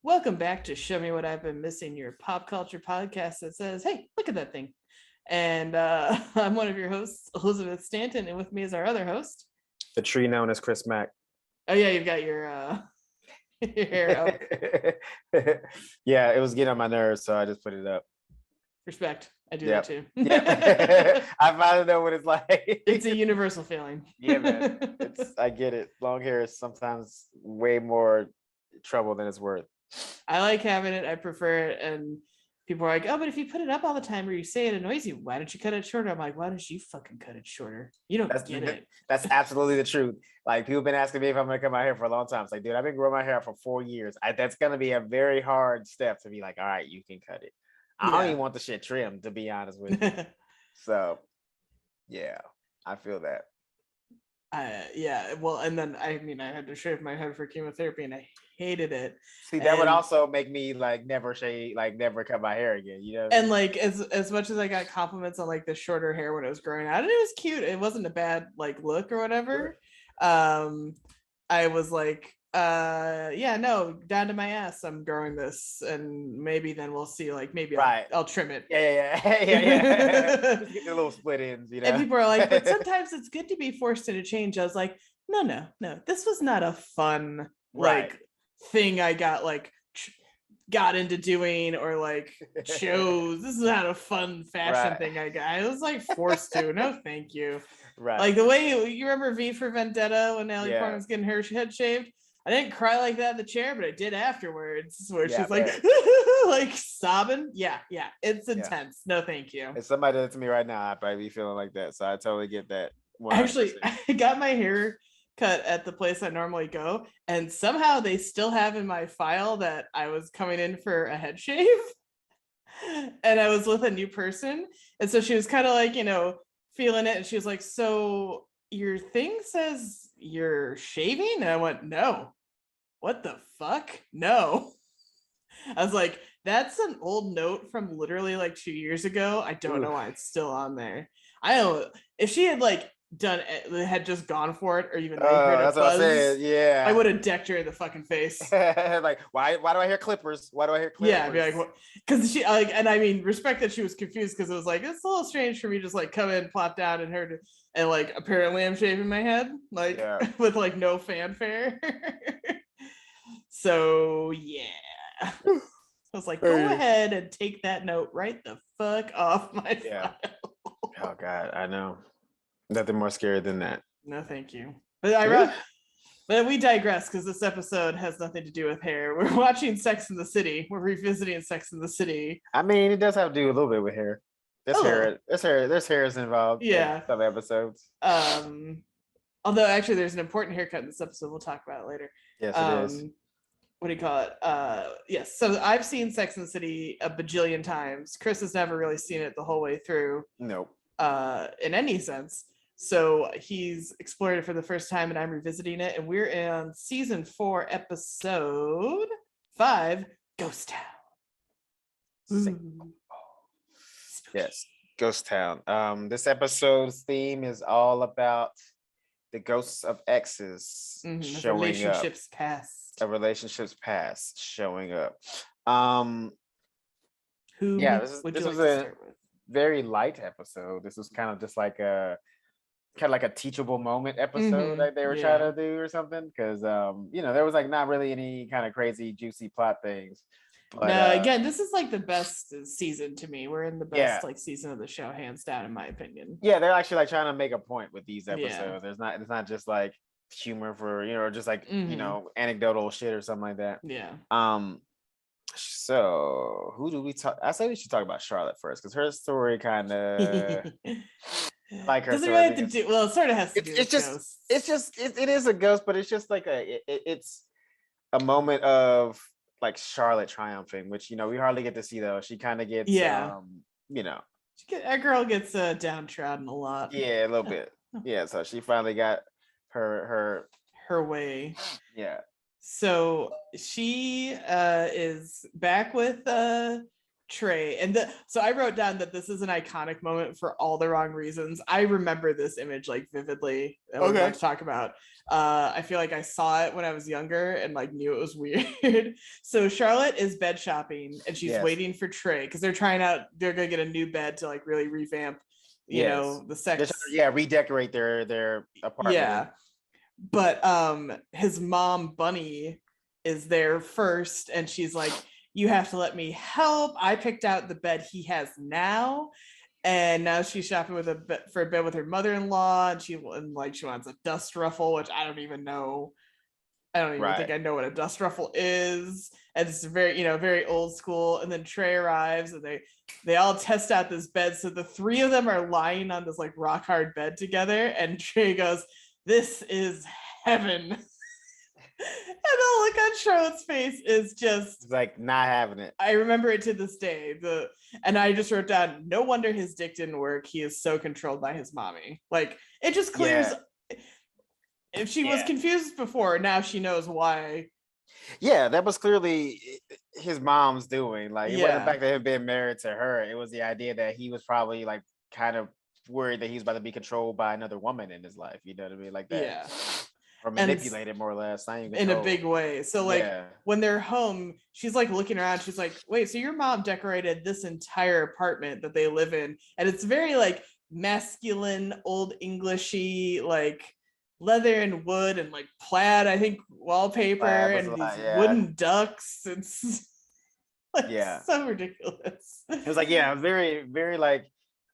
Welcome back to Show Me What I've Been Missing, your pop culture podcast that says, hey, look at that thing. And I'm one of your hosts, Elizabeth Stanton, and with me is our other host. The tree known as Chris Mack. Oh, yeah, you've got your your hair up. Yeah, it was getting on my nerves, so I just put it up. Respect. I do that too. Yep. I finally know what it's like. It's a universal feeling. Yeah, man. I get it. Long hair is sometimes way more trouble than it's worth. I like having it. I prefer it. And people are like, oh, but if you put it up all the time or you say it annoys you, why don't you cut it shorter? I'm like, why don't you fucking cut it shorter? You don't get it. That's absolutely the truth. Like, people have been asking me if I'm going to cut my hair for a long time. It's like, dude, I've been growing my hair for 4 years. That's going to be a very hard step to be like, all right, you can cut it. I don't even want the shit trimmed, to be honest with you. So, yeah, I feel that. Yeah, well, and then I had to shave my head for chemotherapy and I hated it. See, that would also make me like never shave, like never cut my hair again, you know. And like as much as I got compliments on like the shorter hair when it was growing out, and it was cute, it wasn't a bad like look or whatever. I was like, yeah, no, down to my ass, I'm growing this, and maybe then we'll see, like maybe I'll trim it. Yeah. Just get the little split ends, you know. And people are like, but sometimes it's good to be forced into change. I was like, no, this was not a fun like thing I got into doing or like chose. This is not a fun fashion thing I got. I was like forced to. No, thank you. Right. Like the way you remember V for Vendetta when Natalie Portman was getting her head shaved. I didn't cry like that in the chair, but I did afterwards, where she's like, like sobbing. Yeah, it's intense. No, thank you. If somebody did it to me right now, I'd probably be feeling like that. So I totally get that. 100%. Actually, I got my hair cut at the place I normally go, and somehow they still have in my file that I was coming in for a head shave, and I was with a new person, and so she was kind of like, feeling it, and she was like, so your thing says you're shaving? And I went, no. What the fuck? No. I was like, that's an old note from literally like 2 years ago. I don't know why it's still on there. I don't know if she had like had just gone for it or even heard a buzz. Yeah, I would have decked her in the fucking face. Like, why do I hear clippers? Why do I hear clippers? Yeah, I'd be like, because she like, and I mean, respect that she was confused, because it was like, it's a little strange for me to just like come in, plop down, and her and like apparently I'm shaving my head like with like no fanfare. So yeah, I was like, go ahead and take that note right the fuck off my file. Oh God, I know. Nothing more scary than that. No, thank you. But we digress, because this episode has nothing to do with hair. We're watching Sex and the City. We're revisiting Sex and the City. I mean, it does have to do a little bit with hair. There's hairs involved. Yeah. In some episodes. Although actually there's an important haircut in this episode. We'll talk about it later. Yes, it is. What do you call it? Yes. So I've seen Sex and the City a bajillion times. Chris has never really seen it the whole way through. Nope. In any sense. So he's explored it for the first time, and I'm revisiting it. And we're in season 4, episode 5, Ghost Town. Yes, Ghost Town. This episode's theme is all about the ghosts of exes showing relationships up. Past. A relationship's past showing up. This was a very light episode. This was kind of just like a teachable moment episode that they were trying to do or something, because there was like not really any kind of crazy juicy plot things. But, no, again, this is like the best season to me. We're in the best like season of the show, hands down, in my opinion. Yeah, they're actually like trying to make a point with these episodes. It's not just like humor for or just like anecdotal shit or something like that. Yeah. So who do we talk? I say we should talk about Charlotte first, because her story kind of like her. Doesn't really have to do. Well, it sort of has to do. It is a ghost, but it's just like it's a moment of like Charlotte triumphing, which we hardly get to see though. She kind of gets our girl gets downtrodden a lot. Yeah, a little bit. Yeah, so she finally got her way. Yeah. So she is back with Trey. And so I wrote down that this is an iconic moment for all the wrong reasons. I remember this image like vividly that we're about to talk about. I feel like I saw it when I was younger and like knew it was weird. So Charlotte is bed shopping and she's waiting for Trey because they're gonna get a new bed to like really revamp, you know, the sex. Redecorate their apartment. Yeah. But his mom, Bunny, is there first, and she's like, you have to let me help. I picked out the bed he has now. And now she's shopping for a bed with her mother-in-law, and she wants a dust ruffle, which I don't even know. I don't even think I know what a dust ruffle is. And it's very, very old school. And then Trey arrives and they all test out this bed. So the three of them are lying on this like rock hard bed together. And Trey goes, "This is heaven." And the look on Charlotte's face is just like not having it. I remember it to this day. And I just wrote down, no wonder his dick didn't work. He is so controlled by his mommy. Like it just clears. Yeah. If she was confused before, now she knows why. Yeah, that was clearly his mom's doing. Like it wasn't the fact that him being married to her. It was the idea that he was probably like kind of worried that he was about to be controlled by another woman in his life. You know what I mean? Like that. Yeah. Or manipulated more or less. In a big way. So like when they're home, she's like looking around. She's like, wait, so your mom decorated this entire apartment that they live in. And it's very like masculine, old Englishy, like leather and wood and like plaid, I think wallpaper and these wooden ducks. It's like so ridiculous. It was like, it was very, very like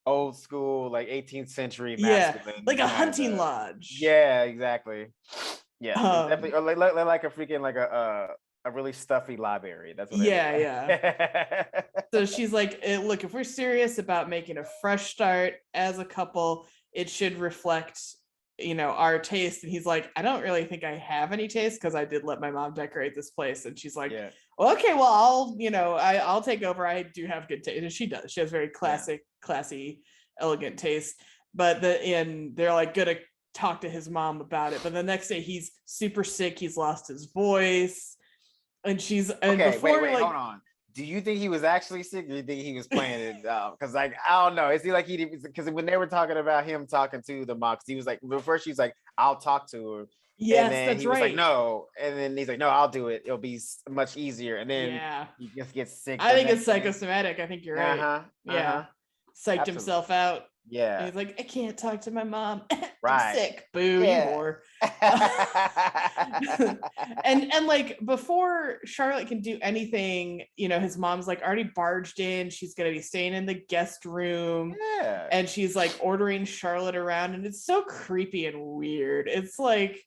old school, like 18th century masculine, like a hunting lodge. Yeah, exactly. Yeah, definitely. Or like a freaking like a really stuffy library. That's what. So she's like, look, if we're serious about making a fresh start as a couple, it should reflect, our taste. And he's like, I don't really think I have any taste because I did let my mom decorate this place. And she's like, okay, well, I'll take over. I do have good taste. And she does. She has very classy, elegant taste. But they're like gonna talk to his mom about it. But the next day he's super sick. He's lost his voice. And she's wait, hold on. Do you think he was actually sick, or do you think he was playing it out? Because like I don't know. Is he like because when they were talking about him talking to the Mocks, he was like, first she's like, I'll talk to her. Yes, and then that's he right. was like, no, and then he's like, no, I'll do it. It'll be much easier. And then he just gets sick. I think it's psychosomatic. I think you're right. Psyched himself out. Yeah. And he's like, I can't talk to my mom. Right. I'm sick. Boo, you whore. and like before Charlotte can do anything, his mom's like already barged in. She's gonna be staying in the guest room. Yeah. And she's like ordering Charlotte around, and it's so creepy and weird. It's like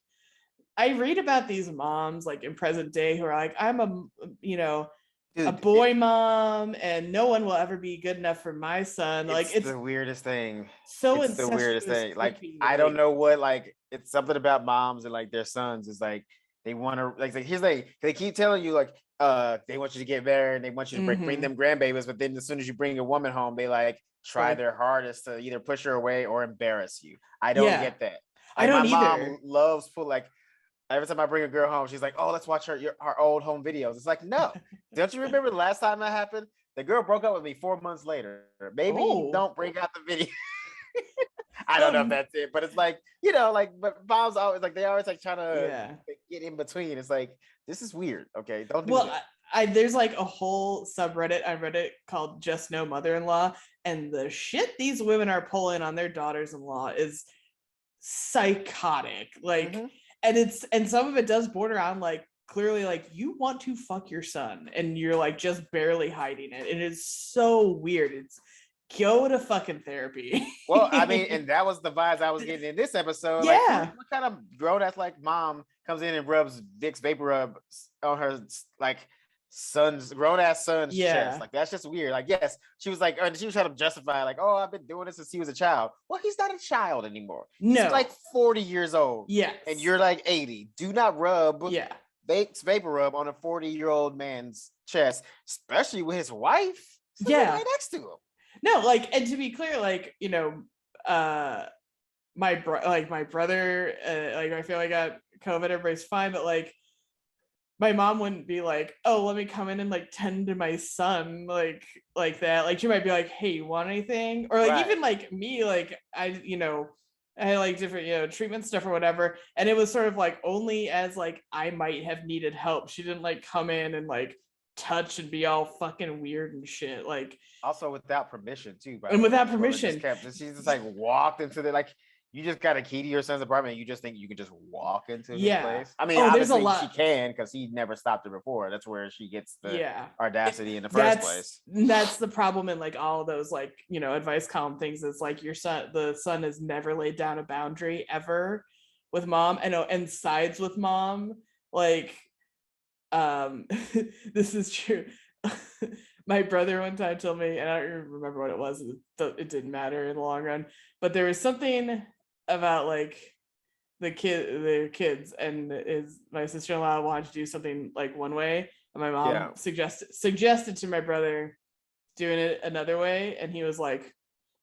I read about these moms like in present day who are like, I'm a boy mom, and no one will ever be good enough for my son. Like it's the weirdest thing. It's the weirdest thing. Like I don't know what, like it's something about moms and like their sons is like they want to they keep telling you like they want you to get married and they want you to bring them grandbabies, but then as soon as you bring a woman home, they like try their hardest to either push her away or embarrass you. I don't get that. Like, I don't my either. Mom loves every time I bring a girl home, she's like, oh, let's watch her old home videos. It's like, no. Don't you remember the last time that happened? The girl broke up with me 4 months later. Maybe don't bring out the video. I don't know if that's it, but it's like, but moms always like, they always like trying to get in between. It's like, this is weird. Okay, don't do that. There's like a whole subreddit I read it called Just No Mother-in-Law, and the shit these women are pulling on their daughters-in-law is psychotic. Like, and some of it does border on like clearly like you want to fuck your son and you're like just barely hiding it. It is so weird. It's go to fucking therapy. Well, I mean, and that was the vibes I was getting in this episode. Yeah. Like, what kind of grown ass like mom comes in and rubs Vicks Vapor Rub on her like grown ass son's chest? Like that's just weird. Like yes, she was like, and she was trying to justify like, oh, I've been doing this since he was a child. Well, he's not a child anymore. No, he's like 40 years old. Yeah, and you're like 80. Do not rub Vicks Vapor Rub on a 40-year-old man's chest, especially with his wife. Right next to him. No, like, and to be clear, like my brother, like I feel like I got COVID. Everybody's fine, but like. my mom wouldn't be like, oh, let me come in and like tend to my son like that. Like she might be like, hey, you want anything? Or like even like me, like I had like different, treatment stuff or whatever. And it was sort of like only as like I might have needed help. She didn't like come in and like touch and be all fucking weird and shit. Like also without permission too, and without permission. She just like walked into the like you just got a key to your son's apartment and you just think you can just walk into his place. I mean, obviously she can because he never stopped her before. That's where she gets the audacity in the first place. That's the problem in like all of those like, advice column things. It's like the son has never laid down a boundary ever with mom and sides with mom. Like, this is true. My brother one time told me, and I don't even remember what it was. It didn't matter in the long run, but there was something about like the kids, and my sister-in-law wanted to do something like one way, and my mom suggested to my brother doing it another way, and he was like,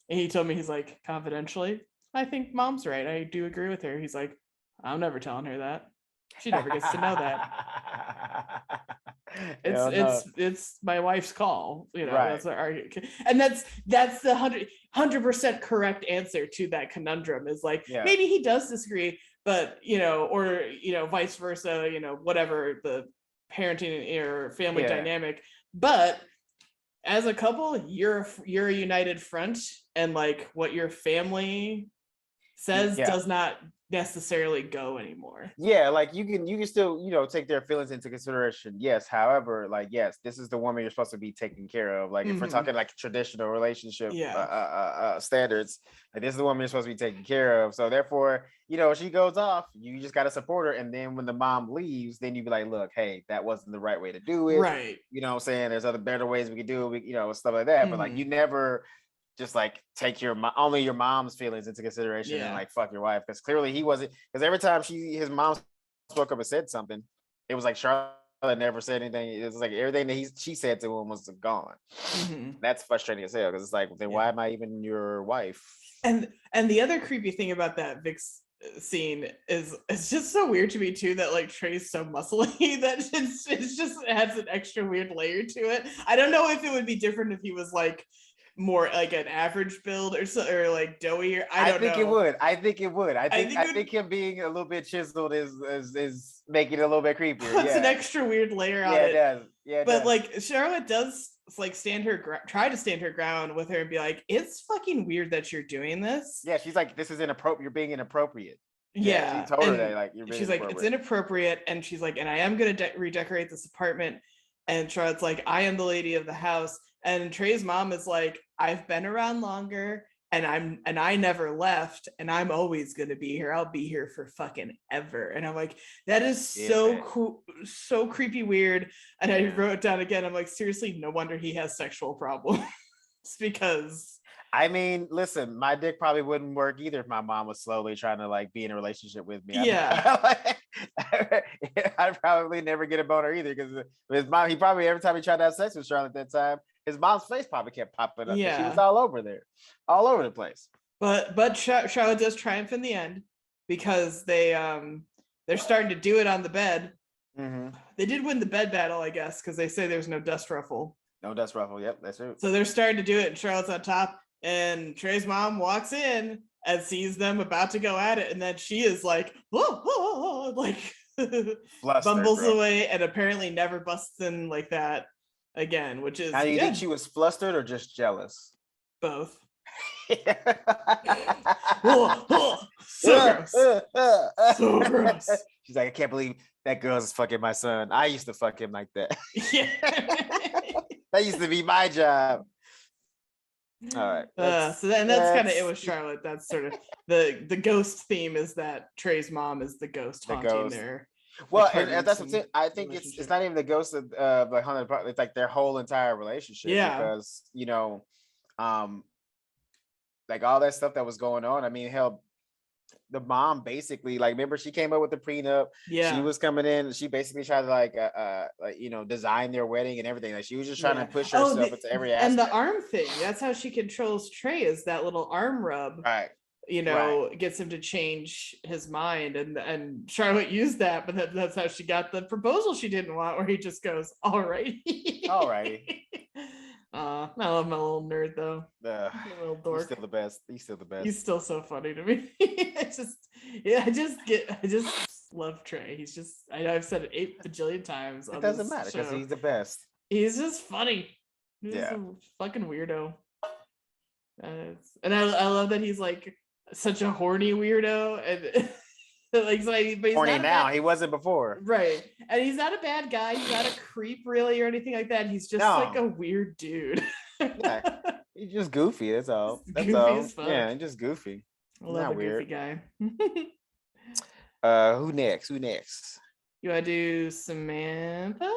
and he told me, he's like, confidentially, I think mom's right. I do agree with her. He's like, I'm never telling her that. She never gets to know that. It's my wife's call, That's our argument. And that's the 100% correct answer to that conundrum is like, maybe he does disagree, but or vice versa, whatever the parenting or family dynamic. But as a couple, you're a united front, and like what your family says does not necessarily go anymore. Like you can still take their feelings into consideration. Yes, however, like this is the woman you're supposed to be taking care of. Like if we're talking like traditional relationship standards, like this is the woman you're supposed to be taking care of. So therefore, she goes off, you just got to support her. And then when the mom leaves, then you be like, look, hey, that wasn't the right way to do it, right? You know what I'm saying? There's other better ways we could do it, stuff like that. But like you never just like take only your mom's feelings into consideration and like fuck your wife, because clearly he wasn't, because every time his mom spoke up and said something, it was like Charlotte never said anything. It was like everything that she said to him was gone. That's frustrating as hell, because it's like, then why am I even your wife? And the other creepy thing about that Vic's scene is it's just so weird to me too, that like Trey's so muscly that it has an extra weird layer to it. I don't know if it would be different if he was like more like an average build or like doughy. I think it would. I think him being a little bit chiseled is making it a little bit creepier. It's an extra weird layer on it. It does. Yeah, but like Charlotte does like try to stand her ground with her and be like, it's fucking weird that you're doing this. Yeah, she's like, this is inappropriate. You're being inappropriate. Yeah, she told her that like she's like, it's inappropriate, and she's like, and I am gonna redecorate this apartment. And Charlotte's like, I am the lady of the house. And Trey's mom is like, I've been around longer, and I never left, and I'm always gonna be here. I'll be here for fucking ever. And I'm like, that is so cool, so creepy, weird. And I wrote it down again. I'm like, seriously, no wonder he has sexual problems. Because I mean, listen, my dick probably wouldn't work either if my mom was slowly trying to like be in a relationship with me. I'd probably never get a boner either, because his mom, he probably, every time he tried to have sex with Charlotte at that time, his mom's face probably kept popping up. She was all over there, all over the place. But Charlotte does triumph in the end, because they're starting to do it on the bed. They did win the bed battle, I guess, because they say there's no dust ruffle. No dust ruffle. Yep, that's it. So they're starting to do it, and Charlotte's on top, and Trey's mom walks in and sees them about to go at it, and then she is like, whoa, like bumbles away, and apparently never busts in like that again, which is. Now, you think she was flustered or just jealous? Both. So gross. So gross. She's like, I can't believe that girl's fucking my son. I used to fuck him like that. That used to be my job. All right. So then that's kind of it with Charlotte. That's sort of the ghost theme, is that Trey's mom is the ghost haunting their. Well, and that's what I think it's not even the ghost of like haunted apartment. It's like their whole entire relationship. Yeah. Because like all that stuff that was going on. I mean, hell, the mom basically, like, remember, she came up with the prenup. Yeah, she was coming in. She basically tried to like design their wedding and everything. Like, she was just trying to push herself into every aspect. And the arm thing, that's how she controls Trey, is that little arm rub. Right. gets him to change his mind, and Charlotte used that, but that's how she got the proposal she didn't want, where he just goes, all right. I love my little nerd though. Little dork. He's still the best. He's still so funny to me. I just love Trey. He's just, I know I've said it 8 bajillion times. It doesn't matter because he's the best. He's just funny. He's a fucking weirdo. And I love that he's like such a horny weirdo, and like, but he's horny not now. He wasn't before, right? And he's not a bad guy. He's not a creep really or anything like that. He's just like a weird dude. He's just goofy. That's all. Goofy as fuck. Yeah, he's just goofy. I love a goofy guy. Who next? You want to do Samantha?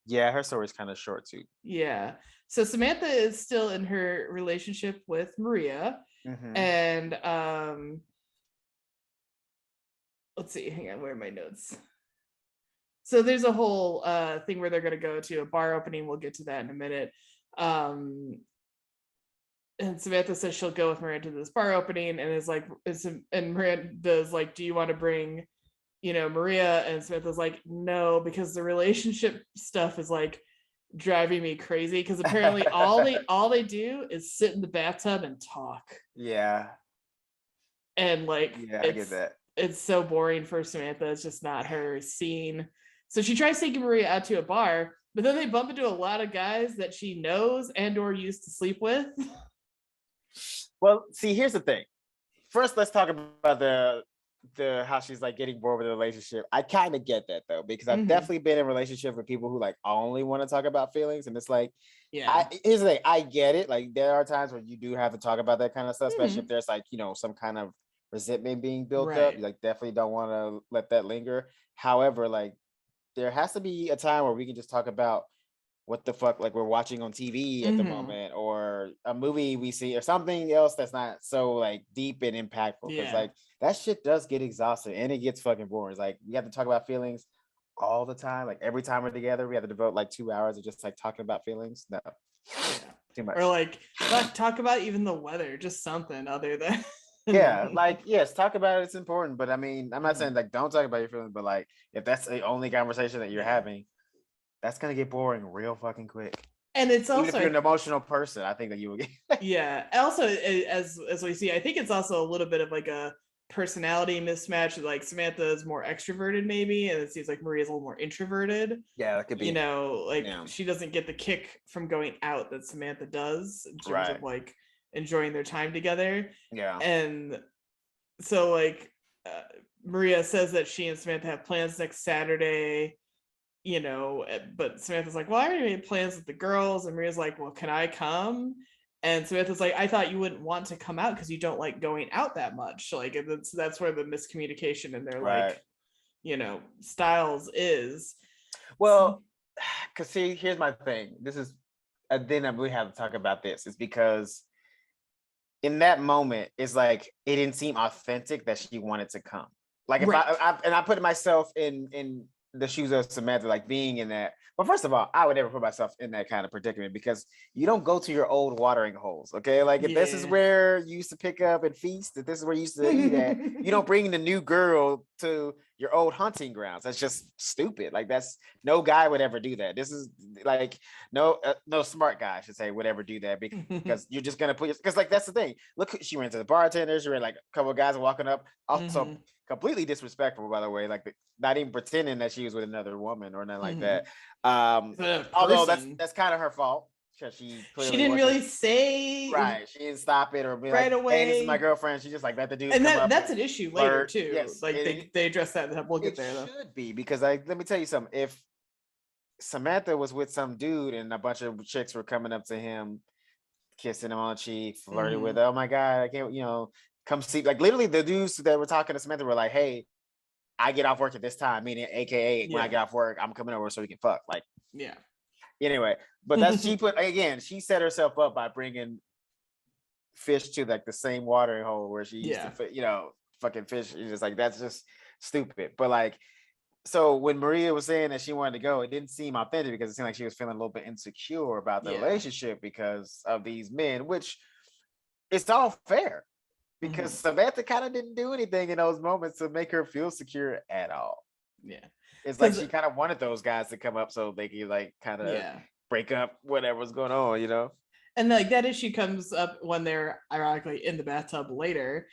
Yeah, her story's kind of short too. Yeah. So Samantha is still in her relationship with Maria. And let's see, hang on, where are my notes? So there's a whole thing where they're going to go to a bar opening. We'll get to that in a minute. And Samantha says she'll go with Miranda to this bar opening, and Miranda's like, do you want to bring, Maria? And Samantha's like, no, because the relationship stuff is like driving me crazy, because apparently all they do is sit in the bathtub and talk. Yeah. And like, I get that. It's so boring for Samantha. It's just not her scene. So she tries taking Maria out to a bar, but then they bump into a lot of guys that she knows and or used to sleep with. Well, see, here's the thing. First, let's talk about the how she's like getting bored with the relationship. I kind of get that though, because I've definitely been in relationships with people who like only want to talk about feelings, and it's like, here's the thing. I get it. Like, there are times where you do have to talk about that kind of stuff, especially if there's like, some kind of resentment being built up. You like definitely don't want to let that linger. However, like, there has to be a time where we can just talk about what the fuck, like, we're watching on TV at the moment, or a movie we see, or something else that's not so like deep and impactful. Because like, that shit does get exhausted and it gets fucking boring. It's like, we have to talk about feelings all the time. Like, every time we're together, we have to devote like 2 hours of just like talking about feelings. No, too much. Or like talk about even the weather, just something other than like, yes, talk about it, it's important, but I mean, I'm not saying like don't talk about your feelings, but like, if that's the only conversation that you're having, that's gonna get boring real fucking quick. And it's also, even if you're an emotional person, I think that you will get also, as we see, I think it's also a little bit of like a personality mismatch. Like, Samantha is more extroverted maybe, and it seems like Maria's a little more introverted. That could be, she doesn't get the kick from going out that Samantha does, in terms of like enjoying their time together. And so like, Maria says that she and Samantha have plans next Saturday, but Samantha's like, well, I already made plans with the girls, and Maria's like, well, can I come? And Samantha's like, I thought you wouldn't want to come out because you don't like going out that much. Like, that's where the miscommunication in their like, styles is. Well, because see, here's my thing. This is, then we have to talk about this. It's because in that moment, it's like, it didn't seem authentic that she wanted to come. Like, if I put myself in the shoes of Samantha, like being in that. Well, first of all, I would never put myself in that kind of predicament, because you don't go to your old watering holes. Okay. Like, if this is where you used to pick up and feast, if this is where you used to eat at, you don't bring the new girl to your old hunting grounds. That's just stupid. Like, that's, no guy would ever do that. This is like, no smart guy, I should say, would ever do that, because you're just going to put, because like, that's the thing. Look, she ran to the bartenders, she ran like a couple of guys walking up. Also, completely disrespectful, by the way, like, not even pretending that she was with another woman or nothing like that. Although that's kind of her fault, because she didn't really say she didn't stop it or be right like, away, hey, this is my girlfriend. She just like let the dude, and that's an issue later too. Yes, like they address that. We'll get there though. Should be, because like, let me tell you something. If Samantha was with some dude and a bunch of chicks were coming up to him, kissing him on the cheek, flirting with, oh my god, I can't, come see, like, literally the dudes that were talking to Samantha were like, hey, I get off work at this time, meaning AKA when I get off work, I'm coming over so we can fuck. Like, anyway, but that's, she set herself up by bringing fish to like the same watering hole where she used to, fucking fish. It's just like, that's just stupid. But like, so when Maria was saying that she wanted to go, it didn't seem authentic, because it seemed like she was feeling a little bit insecure about the relationship because of these men, which it's all fair. because Samantha kind of didn't do anything in those moments to make her feel secure at all. Yeah. It's like she kind of wanted those guys to come up so they could like kind of break up whatever's going on, you know? And like that issue comes up when they're ironically in the bathtub later.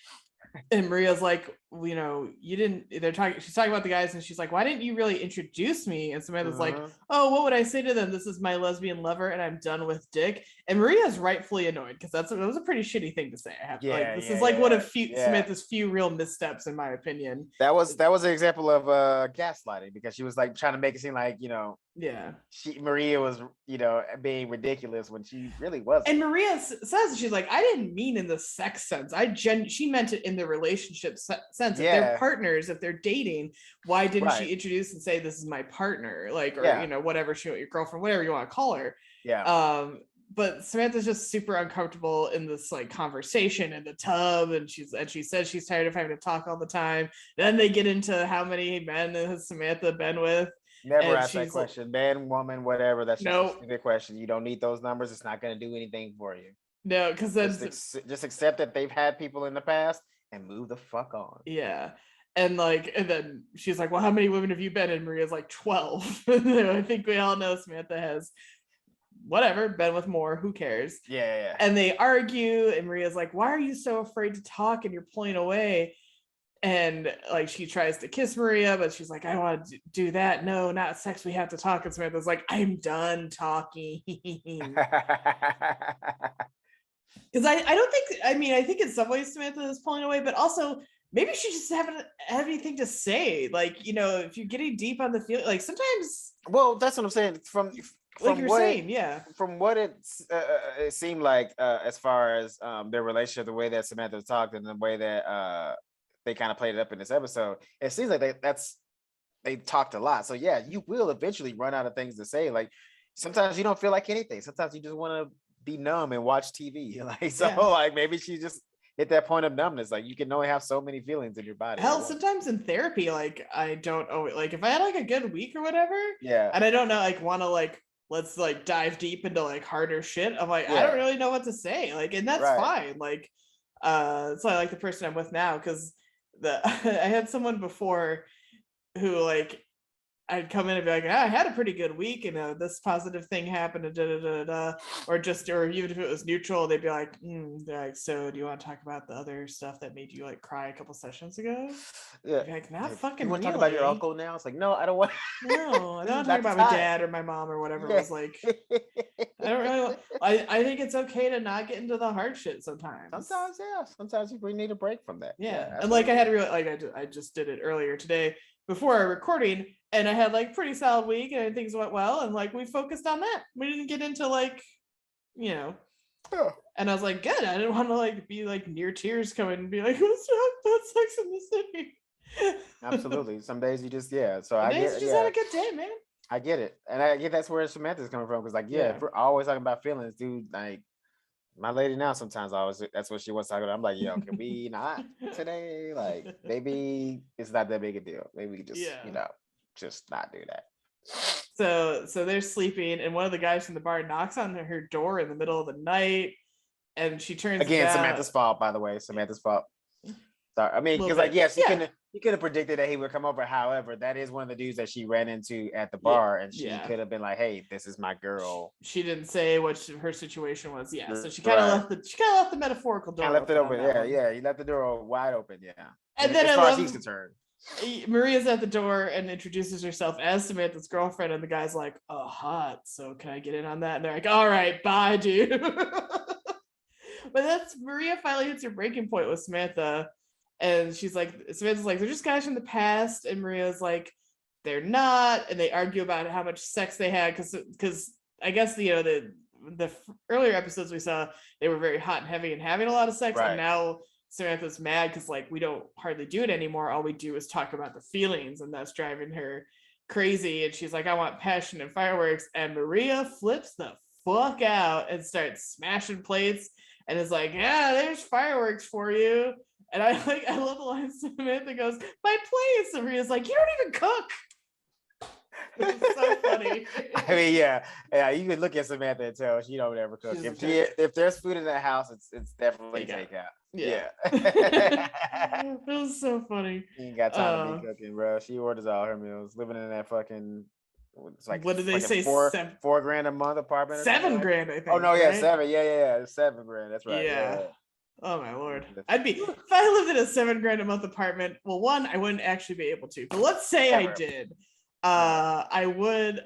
And Maria's like, you know, she's talking about the guys and she's like, why didn't you really introduce me? And Samantha's like, oh, what would I say to them? This is my lesbian lover and I'm done with dick. And Maria's rightfully annoyed because that was a pretty shitty thing to say. This is one of Samantha's few real missteps, in my opinion. That was an example of gaslighting, because she was like trying to make it seem like, you know, Maria was, you know, being ridiculous when she really wasn't. And Maria says, she's like, I didn't mean in the sex sense. She meant it in the relationship sense. If they're partners, if they're dating, why didn't she introduce and say, this is my partner? Like, or, you know, whatever, your girlfriend, whatever you want to call her. Yeah. But Samantha's just super uncomfortable in this like conversation in the tub, and she says she's tired of having to talk all the time. Then they get into how many men has Samantha been with. Never ask that question. Man, woman, whatever. That's just a stupid question. You don't need those numbers. It's not going to do anything for you. No, because then just accept that they've had people in the past and move the fuck on. Yeah. And then she's like, well, how many women have you been in? Maria's like 12. I think we all know Samantha has been with more. Who cares? Yeah. And they argue, and Maria's like, why are you so afraid to talk and you're pulling away? And like she tries to kiss Maria, but she's like, I want to do that. No, not sex. We have to talk. And Samantha's like, I'm done talking. Because I think in some ways Samantha is pulling away, but also maybe she just haven't have anything to say. Like, you know, if you're getting deep on the field, like sometimes. Well, that's what I'm saying. From what it seemed like, as far as their relationship, the way that Samantha talked and the way that they kind of played it up in this episode, it seems like they talked a lot. So yeah, you will eventually run out of things to say. Like sometimes you don't feel like anything. Sometimes you just want to be numb and watch TV. Like maybe she just hit that point of numbness. Like you can only have so many feelings in your body. Hell, sometimes in therapy, like I don't always, like if I had like a good week or whatever, and I don't know, like want to like let's like dive deep into like harder shit. I'm like, I don't really know what to say. Like, and that's fine. Like, so I like the person I'm with now, because I had someone before who like I'd come in and be like, I had a pretty good week, and this positive thing happened, and or even if it was neutral, they'd be like, they're like, so do you want to talk about the other stuff that made you like cry a couple sessions ago? Yeah, like, not fucking. You want to talk about your uncle now? It's like, no, I don't want. No, I don't want to talk about my dad or my mom or whatever. It was like, I don't really. I think it's okay to not get into the hard shit sometimes. Sometimes you need a break from that. Yeah, and like I had I just did it earlier today before our recording, and I had like pretty solid week and things went well, and like we focused on that. We didn't get into like, you know, and I was like, good. I didn't want to like be like near tears coming and be like, who's talking about Sex in the City? Absolutely. Some days you just So I just had a good day, man. I get it, and I get that's where Samantha's coming from, because like if we're always talking about feelings, dude, like my lady now sometimes that's what she wants to talk about. I'm like, yo, can we not today? Like maybe it's not that big a deal. Maybe we could just just not do that. So they're sleeping, and one of the guys from the bar knocks on her door in the middle of the night, and she turns again. Samantha's fault, by the way. Samantha's fault. Sorry. I mean, because like, yes, you could have predicted that he would come over. However, that is one of the dudes that she ran into at the bar, and she could have been like, "Hey, this is my girl." She didn't say what her situation was. Yeah, so she kind of left the metaphorical door. Left it open. Yeah. He left the door wide open. Yeah. And then as far as he's concerned, Maria's at the door and introduces herself as Samantha's girlfriend, and the guy's like, "Oh, hot. So can I get in on that?" And they're like, "All right, bye, dude." But that's Maria finally hits her breaking point with Samantha. And Samantha's like, they're just guys from the past. And Maria's like, they're not. And they argue about how much sex they had. Because I guess, the earlier episodes we saw, they were very hot and heavy and having a lot of sex. Right. And now Samantha's mad because like, we don't hardly do it anymore. All we do is talk about the feelings. And that's driving her crazy. And she's like, I want passion and fireworks. And Maria flips the fuck out and starts smashing plates. And is like, yeah, there's fireworks for you. And I love the line Samantha goes, my plates. And Maria's like, you don't even cook. It's so funny. I mean, yeah. You can look at Samantha and tell she don't ever cook. If there's food in that house, it's definitely takeout. Yeah. It was so funny. She ain't got time to be cooking, bro. She orders all her meals, living in that fucking. It's like what did they say? $4,000 a month apartment. $7,000, I think. Oh no, yeah, right? $7. Yeah, it's $7,000. That's right. Yeah. Oh my lord. If I lived in a $7,000 a month apartment, well, one, I wouldn't actually be able to. But let's say I did. I would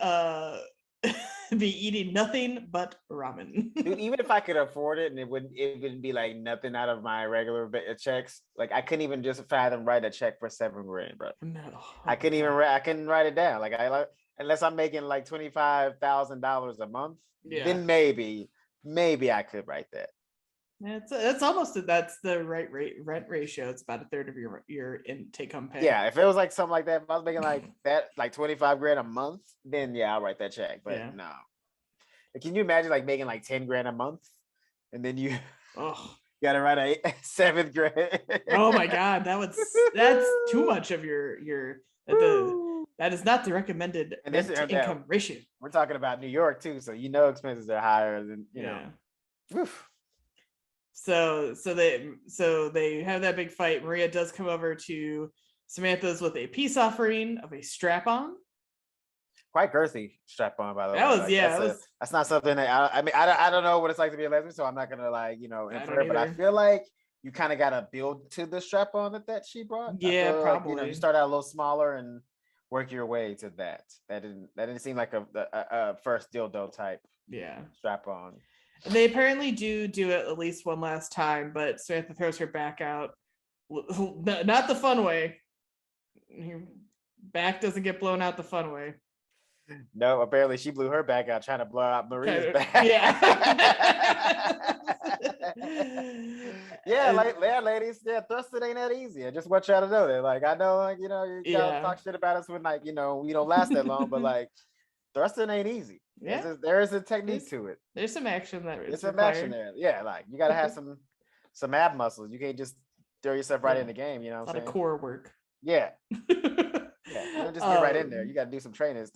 be eating nothing but ramen. Dude, even if I could afford it and it wouldn't be like nothing out of my regular checks. Like I couldn't even just fathom write a check for $7,000, bro. No. I couldn't write it down. Like unless I'm making like $25,000 a month, then maybe I could write that. It's almost that's the right rent ratio. It's about a third of your take home pay. Yeah, if it was like something like that, if I was making like that, like $25,000 a month, then I'll write that check. But no, can you imagine like making like $10,000 a month, and then you gotta write a $7,000? Oh my god, that's too much of your that is not the recommended income ratio. We're talking about New York too, so expenses are higher than Oof. So they have that big fight. Maria does come over to Samantha's with a peace offering of a strap-on. Quite girthy strap-on, by the way. That's not something that I don't know what it's like to be a lesbian, so I'm not gonna infer, but I feel like you kind of gotta build to the strap-on that she brought. Yeah, probably. Like, you start out a little smaller and work your way to that. That didn't seem like a first dildo type strap-on. And they apparently do it at least one last time, but Samantha throws her back out. Not the fun way. Her back doesn't get blown out the fun way. No, apparently she blew her back out trying to blow out Maria's back. Ladies. Yeah, thrusting ain't that easy. I just want y'all to know that. Like, I know, you gotta talk shit about us when, we don't last that long, but thrusting ain't easy. Yeah, there is a technique to it. There's some action there. There's some action there. Yeah, you gotta have some ab muscles. You can't just throw yourself right in the game. You know what I'm saying? A lot of core work. Yeah. Yeah, you don't just get right in there. You got to do some training. It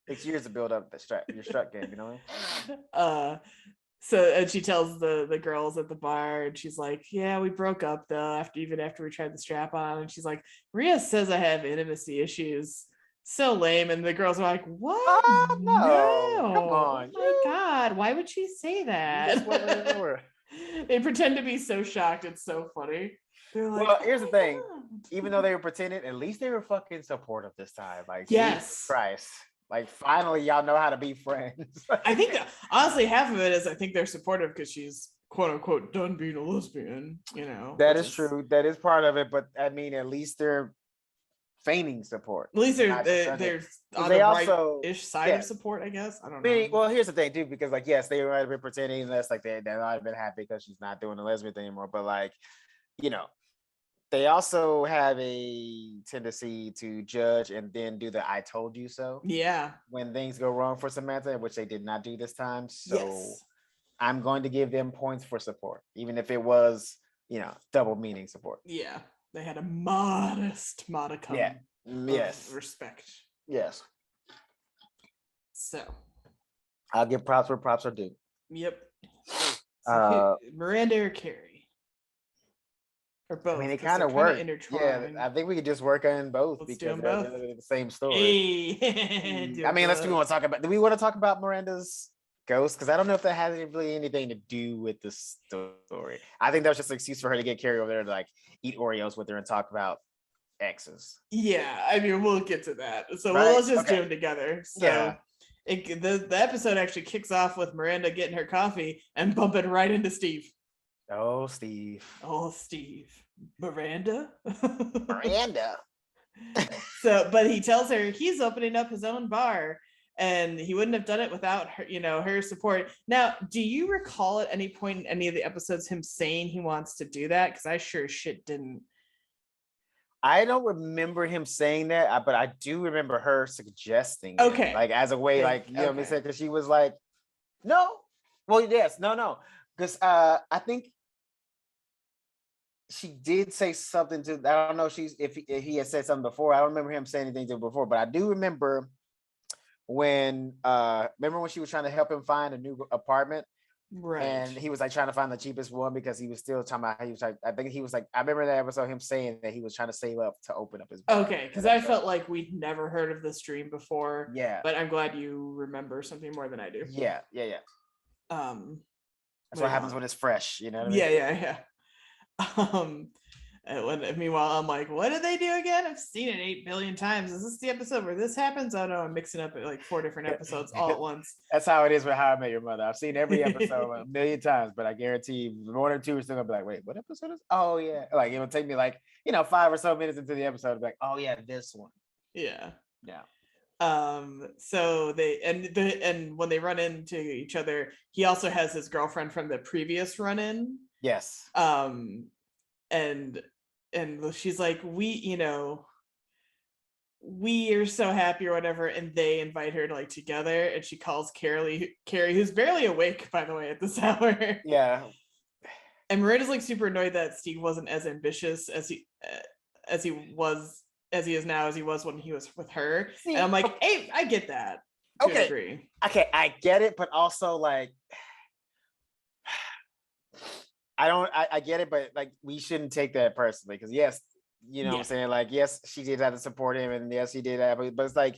takes years to build up your strut game. You know what I mean? And she tells the girls at the bar, and she's like, "Yeah, we broke up though after we tried the strap on." And she's like, "Maria says I have intimacy issues." So lame. And the girls are like, "What? Oh, no, come on! Oh my god, why would she say that?" They pretend to be so shocked. It's so funny. They're like, well, here's the thing. Even though they were pretending, at least they were fucking supportive this time. Jesus Christ. Finally, y'all know how to be friends. I think that, honestly, half of it is I think they're supportive because she's quote unquote done being a lesbian, That is true. That is part of it. But I mean, at least they're feigning support. At least they're on the right-ish side of support, I guess. I don't know. Well, here's the thing, too, because yes, they might have been pretending that's they might have been happy because she's not doing the lesbian thing anymore. But they also have a tendency to judge and then do the "I told you so." Yeah. When things go wrong for Samantha, which they did not do this time. So I'm going to give them points for support, even if it was, double meaning support. Yeah. They had a modicum of respect. Yes. So I'll give props where props are due. Yep. So Miranda or Carrie? Or both. I mean, it kind of worked. Yeah, I think we could just work on both because they're the same story. Hey. I mean, do we want to talk about Miranda's ghost? Because I don't know if that has really anything to do with the story. I think that was just an excuse for her to get Carrie over there to eat Oreos with her and talk about exes. Yeah, I mean, we'll get to that. So let's just do them together. So the episode actually kicks off with Miranda getting her coffee and bumping right into Steve. Oh, Steve. Miranda. But he tells her he's opening up his own bar and he wouldn't have done it without her, her support. Now, do you recall at any point in any of the episodes him saying he wants to do that? Because I sure shit didn't. I don't remember him saying that, but I do remember her suggesting it, as a way, you know what I'm saying? Because she was like, no. Well, yes, no. Because I think she did say something to. I don't know if he had said something before. I don't remember him saying anything to her before, but I do remember when remember when she was trying to help him find a new apartment, Right. and he was like trying to find the cheapest one because he was still talking about how he was like, I think he was like, I remember that episode him saying that he was trying to save up to open up his bar. Okay, because I felt like we'd never heard of this dream before. Yeah, but I'm glad you remember something more than I do. Yeah. That's what happens when it's fresh, you know what I mean? Yeah. And meanwhile, I'm like, what did they do again? I've seen it 8 billion times. Is this the episode where this happens? Oh no, I'm mixing up like 4 different episodes all at once. That's how it is with How I Met Your Mother. I've seen every episode a million times, but I guarantee more than 2 are still gonna be like, wait, what episode is? Oh yeah, like it'll take me like 5 or so minutes into the episode to be like, oh yeah, this one. Yeah. So they and when they run into each other, he also has his girlfriend from the previous run-in. Yes. And she's like, we are so happy or whatever, and they invite her to like together, and she calls Carrie, who's barely awake, by the way, at this hour. Yeah. And Miranda's like super annoyed that Steve wasn't as ambitious as he is now as he was when he was with her. And I'm like, hey, I get that. Okay, I get it, but also like I get it, but like we shouldn't take that personally, because yes, what I'm saying, like yes, she did have to support him, and yes, he did that, but it's like,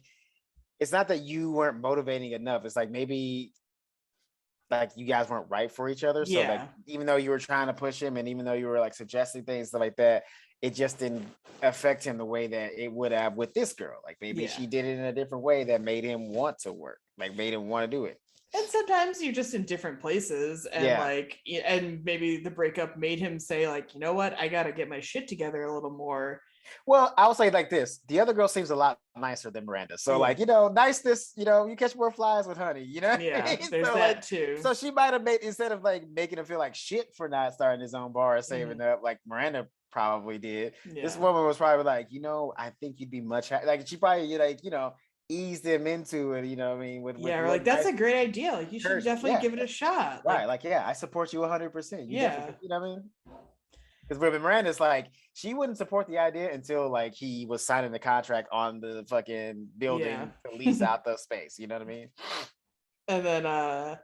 it's not that you weren't motivating enough. It's like maybe like you guys weren't right for each other. So like even though you were trying to push him, and even though you were like suggesting things, stuff like that, it just didn't affect him the way that it would have with this girl. Like maybe she did it in a different way that made him want to work, like made him want to do it. And sometimes you're just in different places, and like, and maybe the breakup made him say like, you know what, I gotta get my shit together a little more. Well, I'll say like this: the other girl seems a lot nicer than Miranda. So like, niceness, you catch more flies with honey, Yeah, there's so, that like, too. So she might have made, instead of like making him feel like shit for not starting his own bar or saving up, like Miranda probably did. This woman was probably like, I think you'd be much like, she probably like, eased him into it, what I mean? With like, that's a great idea. Like, you should definitely give it a shot. Right. Like, I support you 100%. You know what I mean? Because with Miranda's like, she wouldn't support the idea until like he was signing the contract on the fucking building to lease out the space. You know what I mean? And then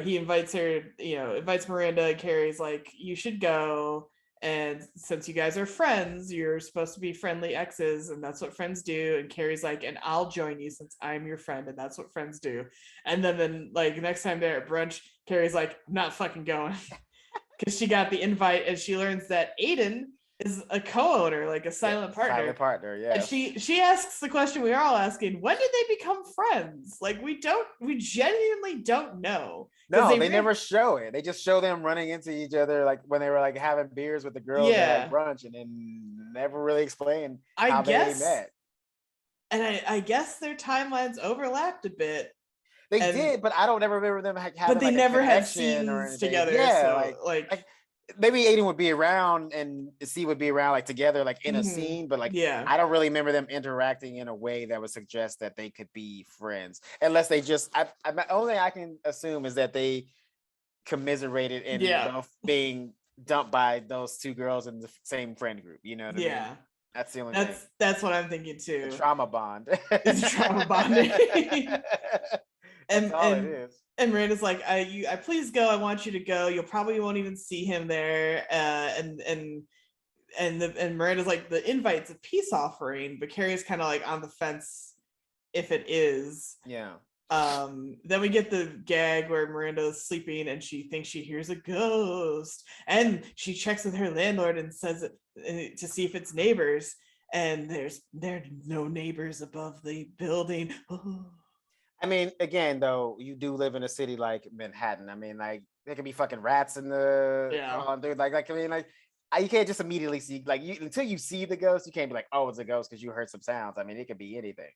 he invites her, invites Miranda. Carrie's like, you should go. And since you guys are friends, you're supposed to be friendly exes, and that's what friends do. And Carrie's like, and I'll join you since I'm your friend, and that's what friends do. And then like next time they're at brunch, Carrie's like, I'm not fucking going, because she got the invite, and she learns that Aidan is a co-owner, like a silent partner. Silent partner, yeah. And she asks the question we are all asking: when did they become friends? Like, we genuinely don't know. No, they never show it. They just show them running into each other, like when they were like having beers with the girls at like, brunch, and then never really explain how they met. And I guess their timelines overlapped a bit. They did, but I don't ever remember them having. But they like never had scenes together. Yeah, so, like maybe Aidan would be around and Steve would be around like together, like in a scene, but like I don't really remember them interacting in a way that would suggest that they could be friends, unless they just. The only thing I can assume is that they commiserated in both being dumped by those two girls in the same friend group. You know what I mean? That's the only thing. That's what I'm thinking too. The trauma bond. It's trauma bonding. That's all it is. And Miranda's like, I please go. I want you to go. You'll probably won't even see him there. And Miranda's like, the invite's a peace offering, but Carrie's kind of like on the fence if it is. Yeah. Then we get the gag where Miranda's sleeping and she thinks she hears a ghost, and she checks with her landlord and says it, to see if it's neighbors, and there are no neighbors above the building. I mean, again, though, you do live in a city like Manhattan. I mean, like, there could be fucking rats in the dude. Like, I mean, like, you can't just immediately see, like, until you see the ghost, you can't be like, oh, it's a ghost because you heard some sounds. I mean, it could be anything.